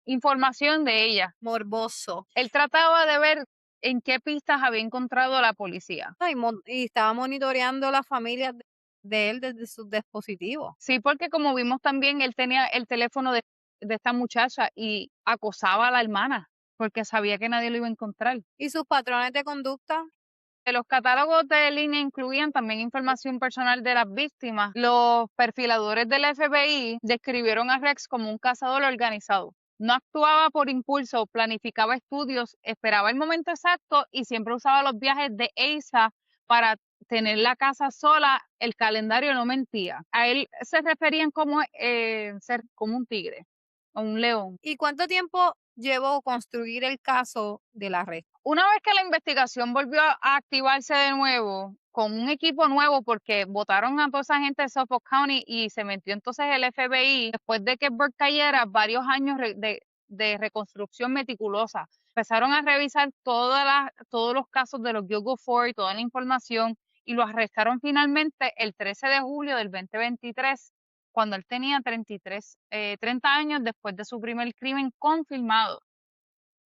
información de ella. Morboso. Él trataba de ver en qué pistas había encontrado la policía. No, y estaba monitoreando la familia de él desde sus dispositivos. Sí, porque como vimos también, él tenía el teléfono de esta muchacha y acosaba a la hermana porque sabía que nadie lo iba a encontrar. ¿Y sus patrones de conducta? Los catálogos de línea incluían también información personal de las víctimas. Los perfiladores del FBI describieron a Rex como un cazador organizado. No actuaba por impulso, planificaba estudios, esperaba el momento exacto y siempre usaba los viajes de ASA para tener la casa sola. El calendario no mentía. A él se referían como ser como un tigre o un león. ¿Y cuánto tiempo llevó construir el caso del arresto? Una vez que la investigación volvió a activarse de nuevo, con un equipo nuevo, porque votaron a toda esa gente de Suffolk County y se metió entonces el FBI, después de que Burke cayera, varios años de reconstrucción meticulosa. Empezaron a revisar todos los casos de los Gilgo Ford y toda la información y lo arrestaron finalmente el 13 de julio del 2023, cuando él tenía 30 años después de su primer crimen confirmado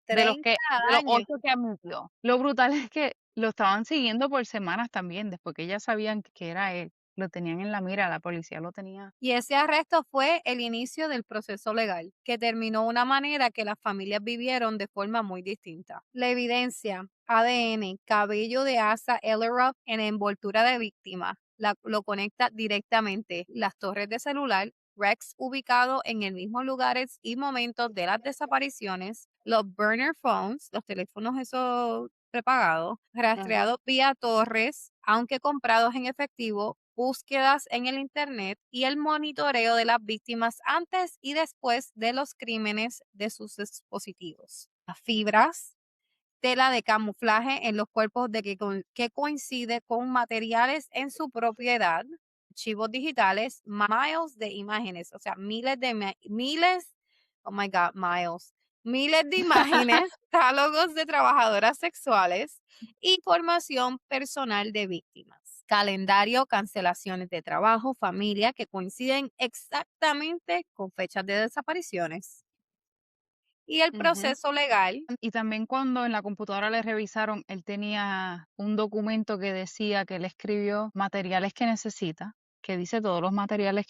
Treinta de los años. 8 que admitió. Lo brutal es que lo estaban siguiendo por semanas también, después que ya sabían que era él. Lo tenían en la mira, la policía lo tenía. Y ese arresto fue el inicio del proceso legal, que terminó de una manera que las familias vivieron de forma muy distinta. La evidencia, ADN, cabello de Asa Elleroth en envoltura de víctima, lo conecta directamente. Las torres de celular, Rex ubicado en el mismo lugares y momentos de las desapariciones, los burner phones, los teléfonos esos prepagados, Ajá. rastreados vía torres, aunque comprados en efectivo, búsquedas en el Internet y el monitoreo de las víctimas antes y después de los crímenes de sus dispositivos. Las fibras, tela de camuflaje en los cuerpos que coincide con materiales en su propiedad, archivos digitales, miles de imágenes, o sea, miles, oh my God, miles, miles de imágenes, catálogos de trabajadoras sexuales, información personal de víctimas, calendario, cancelaciones de trabajo, familia que coinciden exactamente con fechas de desapariciones y el Ujú. proceso legal. Y también cuando en la computadora le revisaron, él tenía un documento que decía que él escribió materiales que necesita, que dice todos los materiales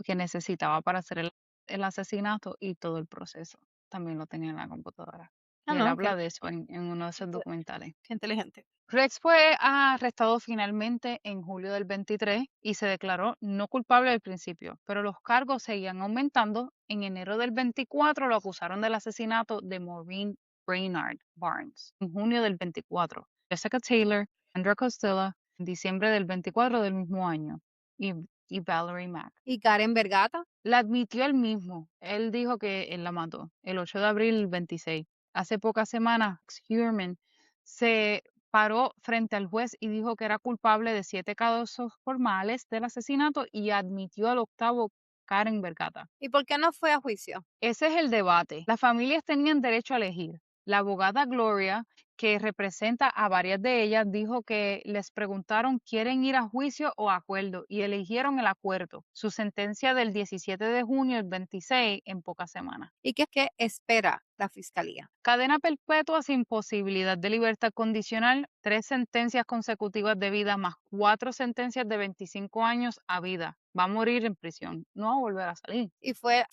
que necesitaba para hacer el asesinato y todo el proceso. También lo tenía en la computadora. Ah, Y él no, habla de eso en uno de esos documentales. qué inteligente. Rex fue arrestado finalmente en julio del 23 y se declaró no culpable al principio, pero los cargos seguían aumentando. En enero del 24 lo acusaron del asesinato de Maureen Brainard Barnes. En junio del 24, Jessica Taylor, Andrea Costello, en diciembre del 24 del mismo año, y, y Valerie Mack. ¿Y Karen Vergata? La admitió él mismo. Él dijo que él la mató el 8 de abril del 26. Hace pocas semanas, Huerman se paró frente al juez y dijo que era culpable de 7 casos formales del asesinato y admitió al octavo, Karen Vergata. ¿Y por qué no fue a juicio? Ese es el debate. Las familias tenían derecho a elegir. La abogada Gloria que representa a varias de ellas, dijo que les preguntaron, ¿quieren ir a juicio o acuerdo? Y eligieron el acuerdo. Su sentencia del 17 de junio, el 26, en pocas semanas. ¿Y qué espera la fiscalía? Cadena perpetua sin posibilidad de libertad condicional, 3 sentencias consecutivas de vida más 4 sentencias de 25 años a vida. Va a morir en prisión, no va a volver a salir. Y fue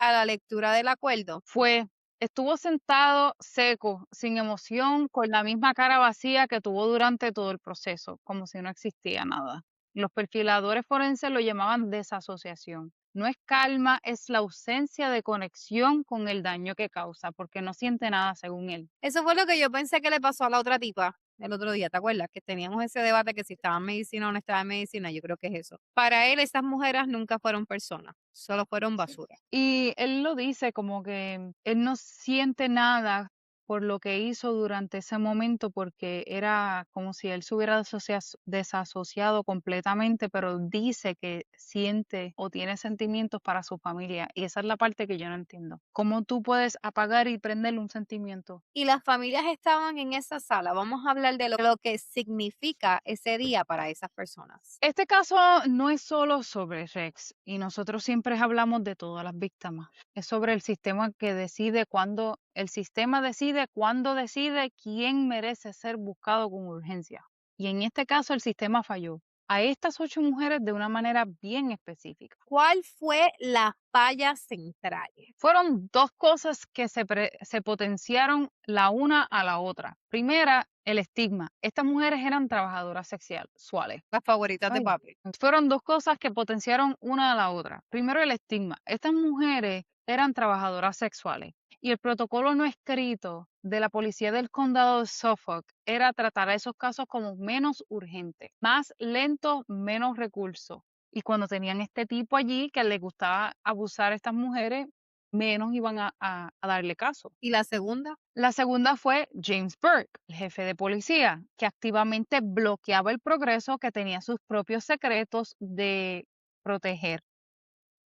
a la lectura del acuerdo. Estuvo sentado seco, sin emoción, con la misma cara vacía que tuvo durante todo el proceso, como si no existía nada. Los perfiladores forenses lo llamaban desasociación. No es calma, es la ausencia de conexión con el daño que causa, porque no siente nada según él. Eso fue lo que yo pensé que le pasó a la otra tipa el otro día, ¿te acuerdas? Que teníamos ese debate que si estaba en medicina o no estaba en medicina, yo creo que es eso. Para él, esas mujeres nunca fueron personas, solo fueron basura. Y él lo dice como que él no siente nada por lo que hizo durante ese momento, porque era como si él se hubiera desasociado completamente, pero dice que siente o tiene sentimientos para su familia. Y esa es la parte que yo no entiendo. ¿Cómo tú puedes apagar y prenderle un sentimiento? Y las familias estaban en esa sala. Vamos a hablar de lo que significa ese día para esas personas. Este caso no es solo sobre Rex y nosotros siempre hablamos de todas las víctimas. Es sobre el sistema que decide cuándo, el sistema decide cuándo decide quién merece ser buscado con urgencia. Y en este caso el sistema falló a estas 8 mujeres de una manera bien específica. ¿Cuál fue la falla central? Fueron 2 cosas que se potenciaron la una a la otra. Primera, el estigma. Estas mujeres eran trabajadoras sexuales. Las favoritas de Ay. papi. Fueron 2 cosas que potenciaron una a la otra. Primero, el estigma. Estas mujeres eran trabajadoras sexuales y el protocolo no escrito de la policía del condado de Suffolk era tratar a esos casos como menos urgentes, más lentos, menos recursos. Y cuando tenían este tipo allí que les gustaba abusar a estas mujeres, menos iban a darle caso. ¿Y la segunda? La segunda fue James Burke, el jefe de policía, que activamente bloqueaba el progreso, que tenía sus propios secretos de proteger.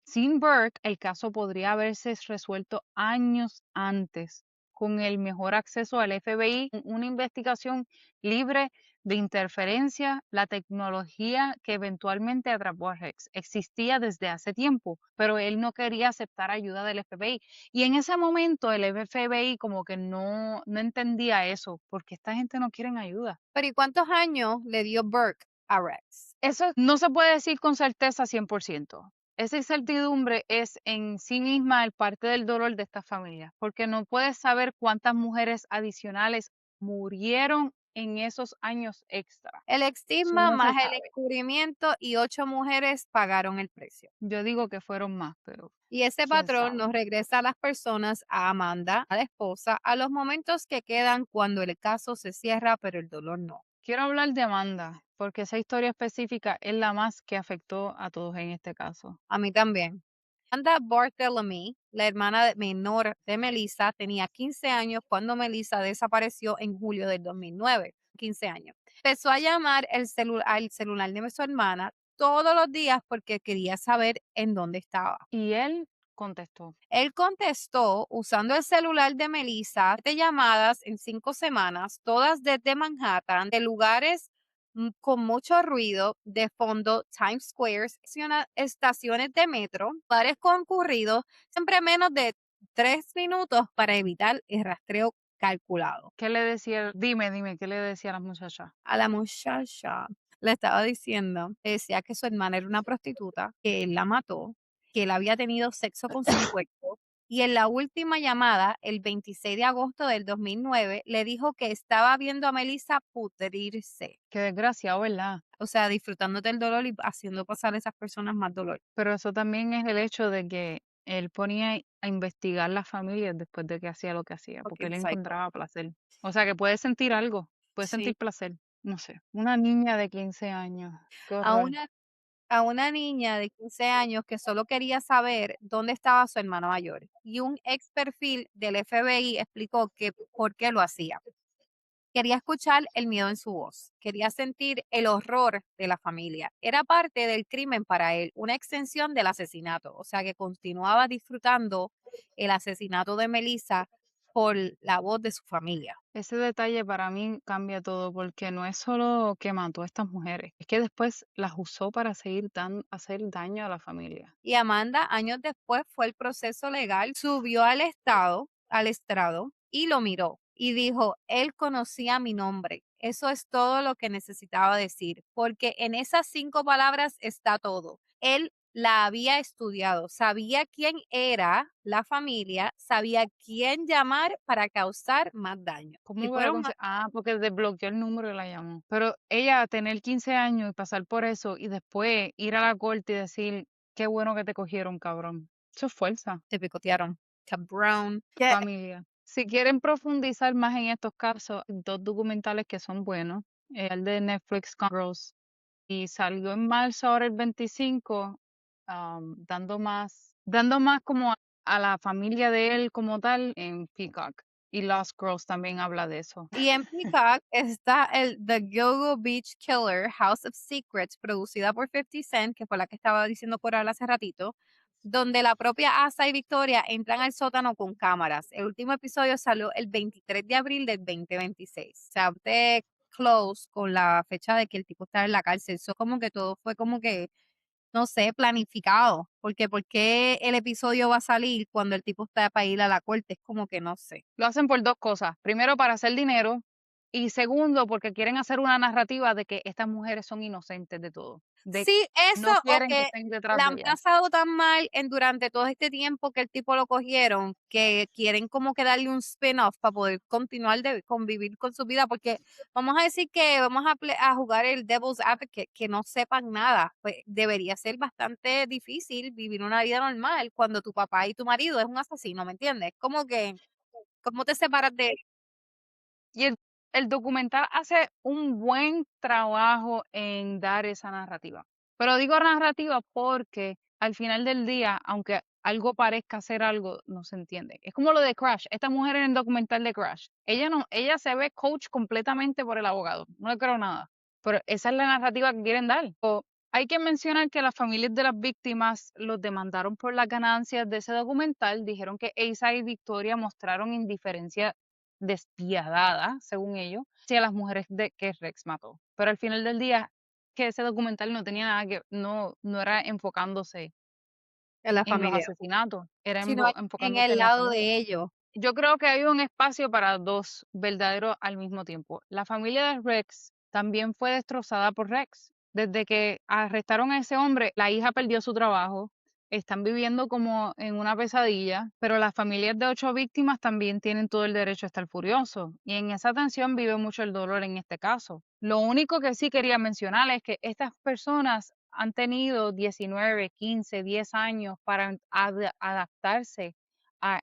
Sin Burke, el caso podría haberse resuelto años antes, con el mejor acceso al FBI, una investigación libre de interferencia. La tecnología que eventualmente atrapó a Rex existía desde hace tiempo, pero él no quería aceptar ayuda del FBI. Y en ese momento el FBI como que no entendía eso, porque esta gente no quiere ayuda. Pero ¿y cuántos años le dio Burke a Rex? Eso no se puede decir con certeza 100%. Esa incertidumbre es en sí misma el parte del dolor de esta familia, porque no puedes saber cuántas mujeres adicionales murieron en esos años extra. El Eso estigma no se más el sabe. encubrimiento y 8 mujeres pagaron el precio. Yo digo que fueron más, pero Y ese quién patrón sabe. nos regresa a las personas, a Amanda, a la esposa, a los momentos que quedan cuando el caso se cierra, pero el dolor no. Quiero hablar de Amanda, porque esa historia específica es la más que afectó a todos en este caso. A mí también. Amanda Barthélemy, la hermana menor de Melissa, tenía 15 años cuando Melissa desapareció en julio del 2009. 15 años. Empezó a llamar al celular de su hermana todos los días porque quería saber en dónde estaba. Y él contestó. Él contestó usando el celular de Melissa de llamadas en 5 semanas, todas desde Manhattan, de lugares con mucho ruido, de fondo, Times Square, estaciones de metro, bares concurridos, siempre menos de 3 minutos para evitar el rastreo calculado. ¿Qué le decía? Dime, ¿qué le decía a la muchacha? A la muchacha le estaba diciendo, decía que su hermana era una prostituta, que él la mató, que él había tenido sexo con su cuerpo y en la última llamada, el 26 de agosto del 2009, le dijo que estaba viendo a Melissa pudrirse, Qué desgraciado, ¿verdad? o sea, disfrutando del dolor y haciendo pasar a esas personas más dolor. Pero eso también es el hecho de que él ponía a investigar las familias después de que hacía lo que hacía, porque Fucking él psycho. encontraba placer. O sea, que puede sentir algo, puede Sí, sentir placer, no sé. Una niña de 15 años, qué a horror. una a una niña de 15 años que solo quería saber dónde estaba su hermano mayor. Y un ex perfil del FBI explicó que por qué lo hacía. Quería escuchar el miedo en su voz, quería sentir el horror de la familia. Era parte del crimen para él, una extensión del asesinato. O sea que continuaba disfrutando el asesinato de Melissa por la voz de su familia. Ese detalle para mí cambia todo, porque no es solo que mató a estas mujeres, es que después las usó para seguir hacer daño a la familia. Y Amanda, años después, fue el proceso legal, subió al estrado y lo miró y dijo, él conocía mi nombre. Eso es todo lo que necesitaba decir, porque en esas 5 palabras está todo. Él la había estudiado, sabía quién era la familia, sabía quién llamar para causar más daño. Y ¿Cómo voy a fueron conseguir? Ah, porque desbloqueó el número y la llamó. Pero ella tener 15 años y pasar por eso y después ir a la corte y decir, qué bueno que te cogieron, cabrón. Eso es fuerza, te picotearon. Cabrón. Que familia. Si quieren profundizar más en estos casos, hay dos documentales que son buenos. El de Netflix con Rose y salió en marzo ahora el 25, dando más como a la familia de él como tal en Peacock. Y Lost Girls también habla de eso. Y en Peacock está el The Go-Go Beach Killer, House of Secrets, producida por 50 Cent, que fue la que estaba diciendo por hablar hace ratito, donde la propia Asa y Victoria entran al sótano con cámaras. El último episodio salió el 23 de abril del 2026. O sea, de close con la fecha de que el tipo estaba en la cárcel. Eso como que todo fue como que, no sé, planificado. Porque ¿por qué el episodio va a salir cuando el tipo está para ir a la corte? Es como que no sé. Lo hacen por dos cosas. Primero, para hacer dinero. Y segundo, porque quieren hacer una narrativa de que estas mujeres son inocentes de todo. De Sí, eso, no o quieren que que estén detrás la de han ellas. pasado tan mal durante todo este tiempo que el tipo lo cogieron, que quieren como que darle un spin-off para poder continuar de convivir con su vida, porque vamos a decir que vamos a jugar el Devil's Advocate, que no sepan nada, pues debería ser bastante difícil vivir una vida normal cuando tu papá y tu marido es un asesino, ¿me entiendes? Como que, ¿cómo te separas de él? Y el documental hace un buen trabajo en dar esa narrativa. Pero digo narrativa porque al final del día, aunque algo parezca ser algo, no se entiende. Es como lo de Crash. Esta mujer en el documental de Crash, ella no, ella se ve coach completamente por el abogado. No le creo nada. Pero esa es la narrativa que quieren dar. Hay que mencionar que las familias de las víctimas los demandaron por las ganancias de ese documental. Dijeron que Asa y Victoria mostraron indiferencia despiadada, según ellos, hacia las mujeres que Rex mató. Pero al final del día, que ese documental no tenía nada que, no era enfocándose En la en los familia, asesinatos, era sino en enfocándose el en la lado familia. de ellos. Yo creo que hay un espacio para dos verdaderos al mismo tiempo. La familia de Rex también fue destrozada por Rex. Desde que arrestaron a ese hombre, la hija perdió su trabajo, están viviendo como en una pesadilla, pero las familias de 8 víctimas también tienen todo el derecho a estar furiosos. Y en esa tensión vive mucho el dolor en este caso. Lo único que sí quería mencionar es que estas personas han tenido 19, 15, 10 años para adaptarse a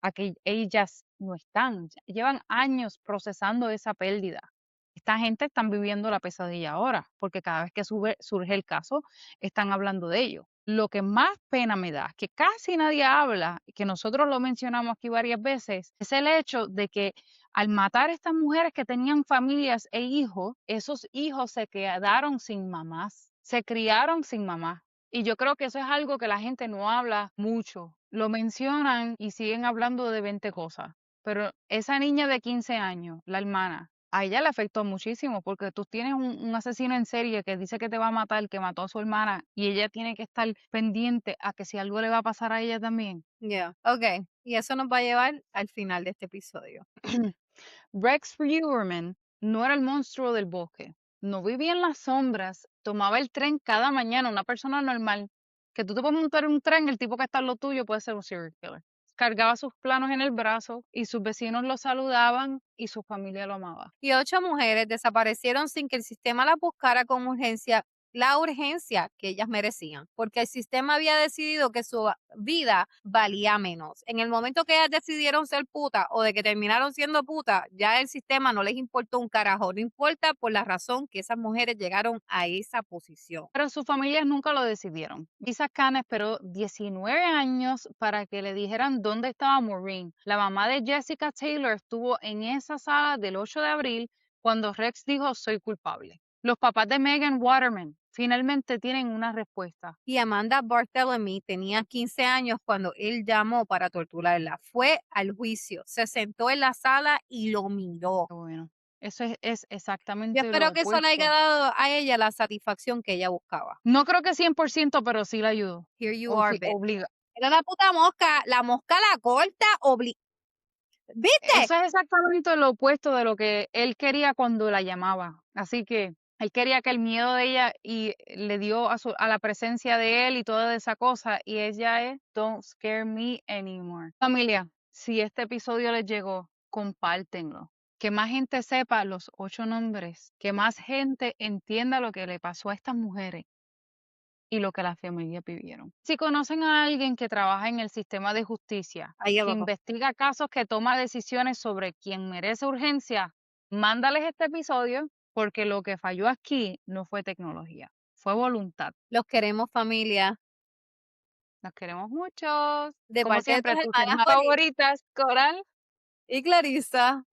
a que ellas no están, llevan años procesando esa pérdida. Esta gente están viviendo la pesadilla ahora, porque cada vez que surge el caso, están hablando de ello. Lo que más pena me da, que casi nadie habla, y que nosotros lo mencionamos aquí varias veces, es el hecho de que al matar a estas mujeres que tenían familias e hijos, esos hijos se quedaron sin mamás, se criaron sin mamá. Y yo creo que eso es algo que la gente no habla mucho. Lo mencionan y siguen hablando de 20 cosas. Pero esa niña de 15 años, la hermana, a ella le afectó muchísimo porque tú tienes un asesino en serie que dice que te va a matar, que mató a su hermana y ella tiene que estar pendiente a que si algo le va a pasar a ella también. Ya, okay. Y eso nos va a llevar al final de este episodio. Rex Fuhrman no era el monstruo del bosque, no vivía en las sombras, tomaba el tren cada mañana, una persona normal, que tú te puedes montar en un tren, el tipo que está en lo tuyo puede ser un serial killer. Cargaba sus planos en el brazo y sus vecinos lo saludaban y su familia lo amaba. Y 8 mujeres desaparecieron sin que el sistema las buscara con urgencia, la urgencia que ellas merecían, porque el sistema había decidido que su vida valía menos. En el momento que ellas decidieron ser puta o de que terminaron siendo puta, ya el sistema no les importó un carajo, no importa por la razón que esas mujeres llegaron a esa posición. Pero sus familias nunca lo decidieron. Lisa Khan esperó 19 años para que le dijeran dónde estaba Maureen. La mamá de Jessica Taylor estuvo en esa sala del 8 de abril cuando Rex dijo soy culpable. Los papás de Megan Waterman Finalmente tienen una respuesta. Y Amanda Barthélemy tenía 15 años cuando él llamó para torturarla. Fue al juicio, se sentó en la sala y lo miró. Qué bueno. Eso es Yo exactamente lo espero que eso le haya opuesto. dado a ella la satisfacción que ella buscaba. No creo que 100%, pero sí la ayudó. Here you are, bitch. Obliga. Era la puta mosca, la mosca la corta, ¿viste? Eso es exactamente lo opuesto de lo que él quería cuando la llamaba. Así que él quería que el miedo de ella y le dio a la presencia de él y toda esa cosa. Y ella es Don't scare me anymore. Familia, si este episodio les llegó, compártenlo. Que más gente sepa los 8 nombres. Que más gente entienda lo que le pasó a estas mujeres y lo que las familias vivieron. Si conocen a alguien que trabaja en el sistema de justicia, Ahí que abajo. investiga casos, que toma decisiones sobre quién merece urgencia, mándales este episodio porque lo que falló aquí no fue tecnología, fue voluntad. Los queremos, familia. Nos queremos muchos. De Como parte de tus siempre, tus hermanas hermanas Oli favoritas, Coral. y Clarissa.